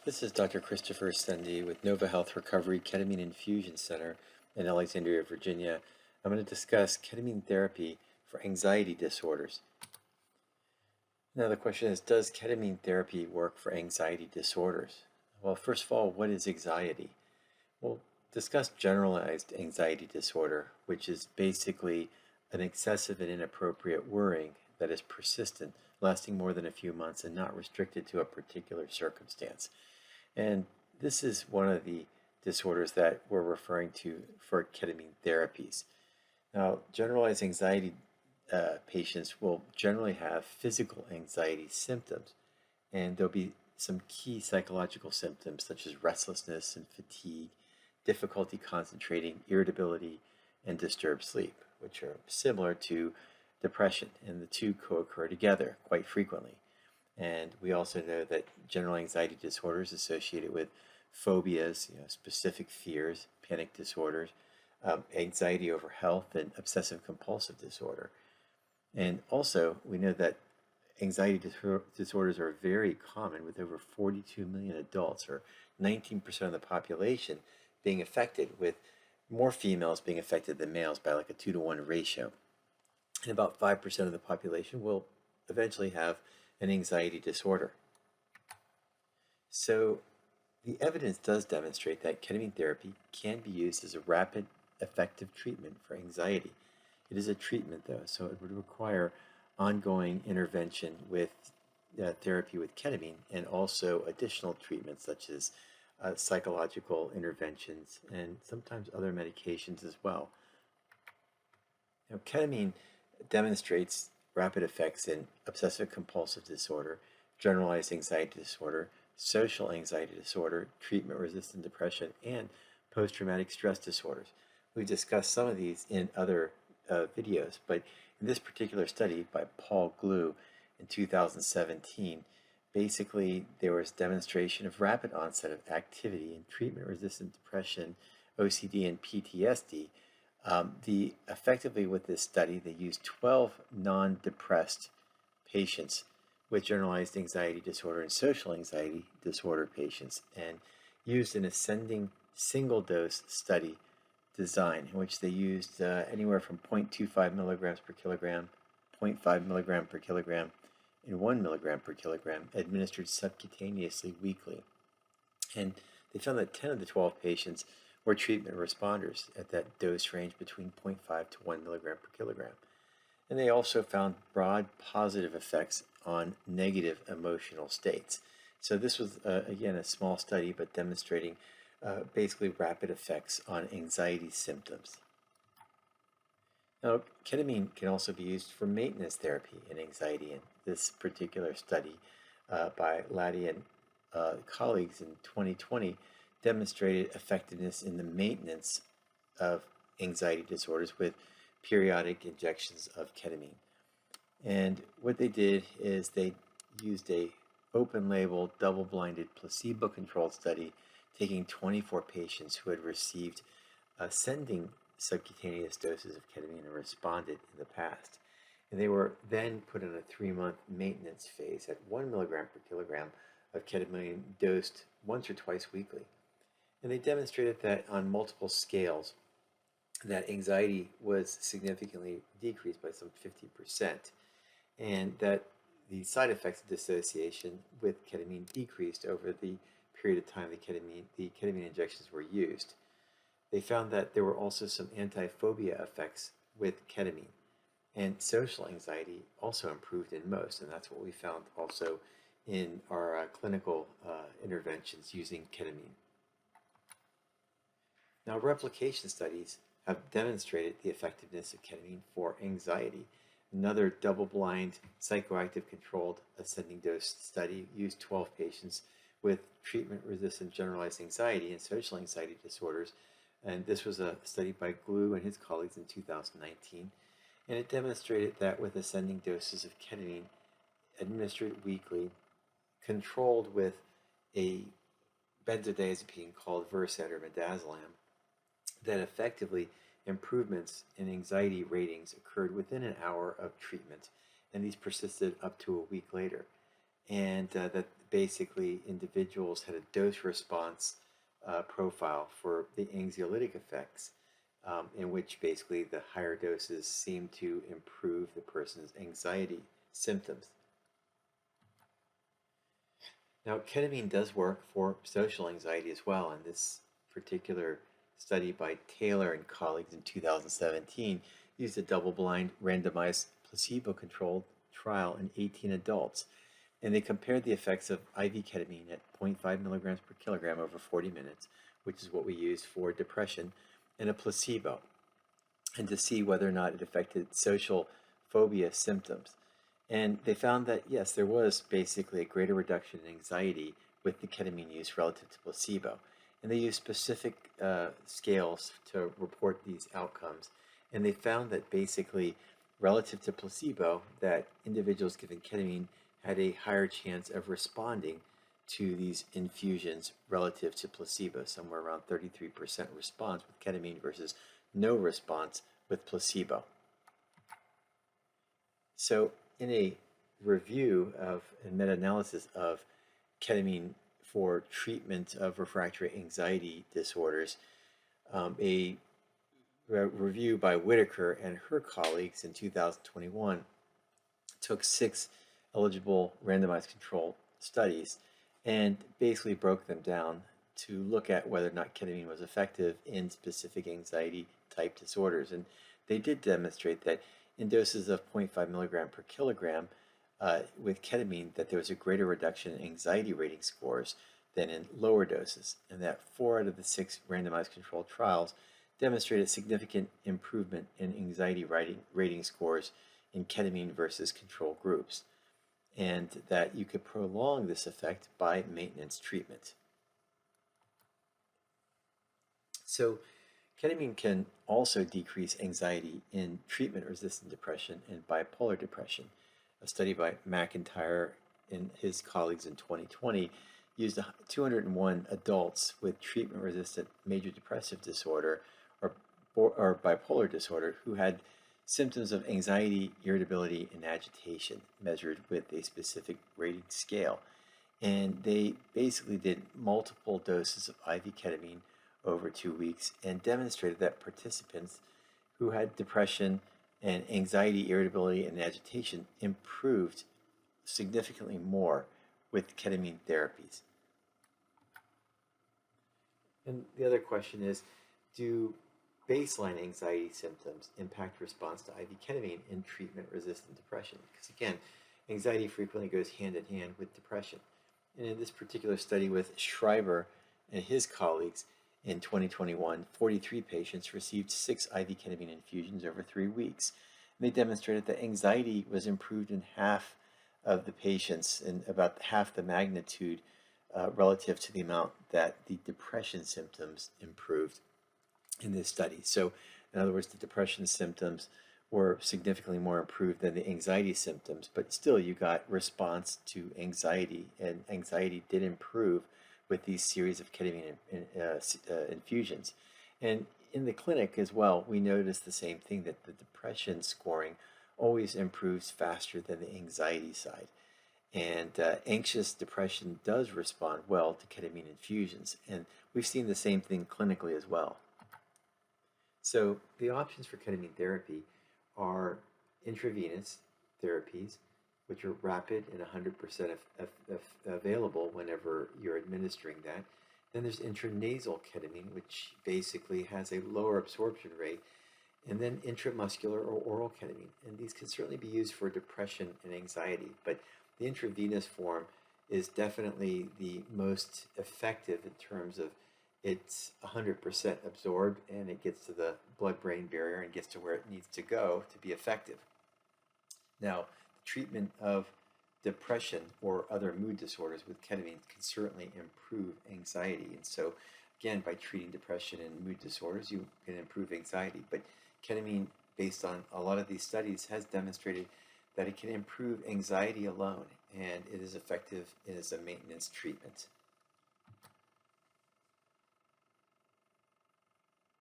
This is Dr. Christopher Sendy with Nova Health Recovery Ketamine Infusion Center in Alexandria, Virginia. I'm going to discuss ketamine therapy for anxiety disorders. Now, the question is, does ketamine therapy work for anxiety disorders? Well, first of all, what is anxiety? We'll discuss generalized anxiety disorder, which is basically an excessive and inappropriate worrying that is persistent, lasting more than a few months and not restricted to a particular circumstance. And this is one of the disorders that we're referring to for ketamine therapies. Now, generalized anxiety patients will generally have physical anxiety symptoms, and there'll be some key psychological symptoms such as restlessness and fatigue, difficulty concentrating, irritability, and disturbed sleep, which are similar to depression, and the two co-occur together quite frequently. And we also know that general anxiety disorder is associated with phobias, specific fears, panic disorders, anxiety over health, and obsessive compulsive disorder. And also, we know that anxiety disorders are very common, with over 42 million adults, or 19% of the population, being affected, with more females being affected than males by like a 2-to-1 ratio. And about 5% of the population will eventually have an anxiety disorder. So the evidence does demonstrate that ketamine therapy can be used as a rapid, effective treatment for anxiety. It is a treatment, though, so it would require ongoing intervention with therapy with ketamine, and also additional treatments such as psychological interventions and sometimes other medications as well. Now, ketamine demonstrates rapid effects in obsessive compulsive disorder, generalized anxiety disorder, social anxiety disorder, treatment-resistant depression, and post-traumatic stress disorders. We've discussed some of these in other videos, but in this particular study by Paul Glue in 2017, basically there was demonstration of rapid onset of activity in treatment-resistant depression, OCD, and PTSD. Effectively with this study, they used 12 non-depressed patients with generalized anxiety disorder and social anxiety disorder patients, and used an ascending single-dose study design in which they used anywhere from 0.25 milligrams per kilogram, 0.5 milligram per kilogram, and 1 milligram per kilogram administered subcutaneously weekly. And they found that 10 of the 12 patients were treatment responders at that dose range between 0.5 to 1 milligram per kilogram. And they also found broad positive effects on negative emotional states. So this was, again, a small study, but demonstrating basically rapid effects on anxiety symptoms. Now, ketamine can also be used for maintenance therapy in anxiety. In this particular study by Laddie and colleagues in 2020 demonstrated effectiveness in the maintenance of anxiety disorders with periodic injections of ketamine. And what they did is they used a open-label, double-blinded, placebo-controlled study taking 24 patients who had received ascending subcutaneous doses of ketamine and responded in the past. And they were then put in a 3-month maintenance phase at 1 milligram per kilogram of ketamine dosed once or twice weekly. And they demonstrated that on multiple scales, that anxiety was significantly decreased by some 50%, and that the side effects of dissociation with ketamine decreased over the period of time the ketamine injections were used. They found that there were also some anti-phobia effects with ketamine, and social anxiety also improved in most, and that's what we found also in our clinical interventions using ketamine. Now, replication studies have demonstrated the effectiveness of ketamine for anxiety. Another double-blind, psychoactive controlled ascending dose study used 12 patients with treatment-resistant generalized anxiety and social anxiety disorders. And this was a study by Glue and his colleagues in 2019. And it demonstrated that with ascending doses of ketamine administered weekly, controlled with a benzodiazepine called Versed or midazolam, that effectively improvements in anxiety ratings occurred within an hour of treatment, and these persisted up to a week later. And that basically individuals had a dose response profile for the anxiolytic effects, in which basically the higher doses seem to improve the person's anxiety symptoms. Now, ketamine does work for social anxiety as well, and this particular study by Taylor and colleagues in 2017 used a double-blind, randomized, placebo-controlled trial in 18 adults, and they compared the effects of IV ketamine at 0.5 milligrams per kilogram over 40 minutes, which is what we use for depression, and a placebo, and to see whether or not it affected social phobia symptoms. And they found that, yes, there was basically a greater reduction in anxiety with the ketamine use relative to placebo. And they used specific scales to report these outcomes. And they found that basically, relative to placebo, that individuals given ketamine had a higher chance of responding to these infusions relative to placebo, somewhere around 33% response with ketamine versus no response with placebo. So in a review of and meta-analysis of ketamine for treatment of refractory anxiety disorders, a review by Whitaker and her colleagues in 2021 took 6 eligible randomized control studies and basically broke them down to look at whether or not ketamine was effective in specific anxiety type disorders. And they did demonstrate that in doses of 0.5 milligram per kilogram with ketamine, that there was a greater reduction in anxiety rating scores than in lower doses, and that 4 out of the 6 randomized controlled trials demonstrated significant improvement in anxiety rating scores in ketamine versus control groups, and that you could prolong this effect by maintenance treatment. So ketamine can also decrease anxiety in treatment-resistant depression and bipolar depression. A study by McIntyre and his colleagues in 2020 used 201 adults with treatment-resistant major depressive disorder or bipolar disorder who had symptoms of anxiety, irritability, and agitation measured with a specific rating scale. And they basically did multiple doses of IV ketamine over 2 weeks and demonstrated that participants who had depression and anxiety, irritability, and agitation improved significantly more with ketamine therapies. And the other question is, do baseline anxiety symptoms impact response to IV ketamine in treatment-resistant depression? Because again, anxiety frequently goes hand in hand with depression. And in this particular study with Schreiber and his colleagues in 2021, 43 patients received 6 IV ketamine infusions over 3 weeks. And they demonstrated that anxiety was improved in half of the patients and about half the magnitude relative to the amount that the depression symptoms improved in this study. So in other words, the depression symptoms were significantly more improved than the anxiety symptoms, but still you got response to anxiety, and anxiety did improve with these series of ketamine infusions. And in the clinic as well, we noticed the same thing, that the depression scoring always improves faster than the anxiety side. And anxious depression does respond well to ketamine infusions, and we've seen the same thing clinically as well. So the options for ketamine therapy are intravenous therapies, which are rapid and 100% available whenever you're administering that. Then there's intranasal ketamine, which basically has a lower absorption rate. And then intramuscular or oral ketamine. And these can certainly be used for depression and anxiety, but the intravenous form is definitely the most effective in terms of it's 100% absorbed and it gets to the blood-brain barrier and gets to where it needs to go to be effective. Now, the treatment of depression or other mood disorders with ketamine can certainly improve anxiety. And so, again, by treating depression and mood disorders, you can improve anxiety. But ketamine, based on a lot of these studies, has demonstrated that it can improve anxiety alone, and it is effective as a maintenance treatment.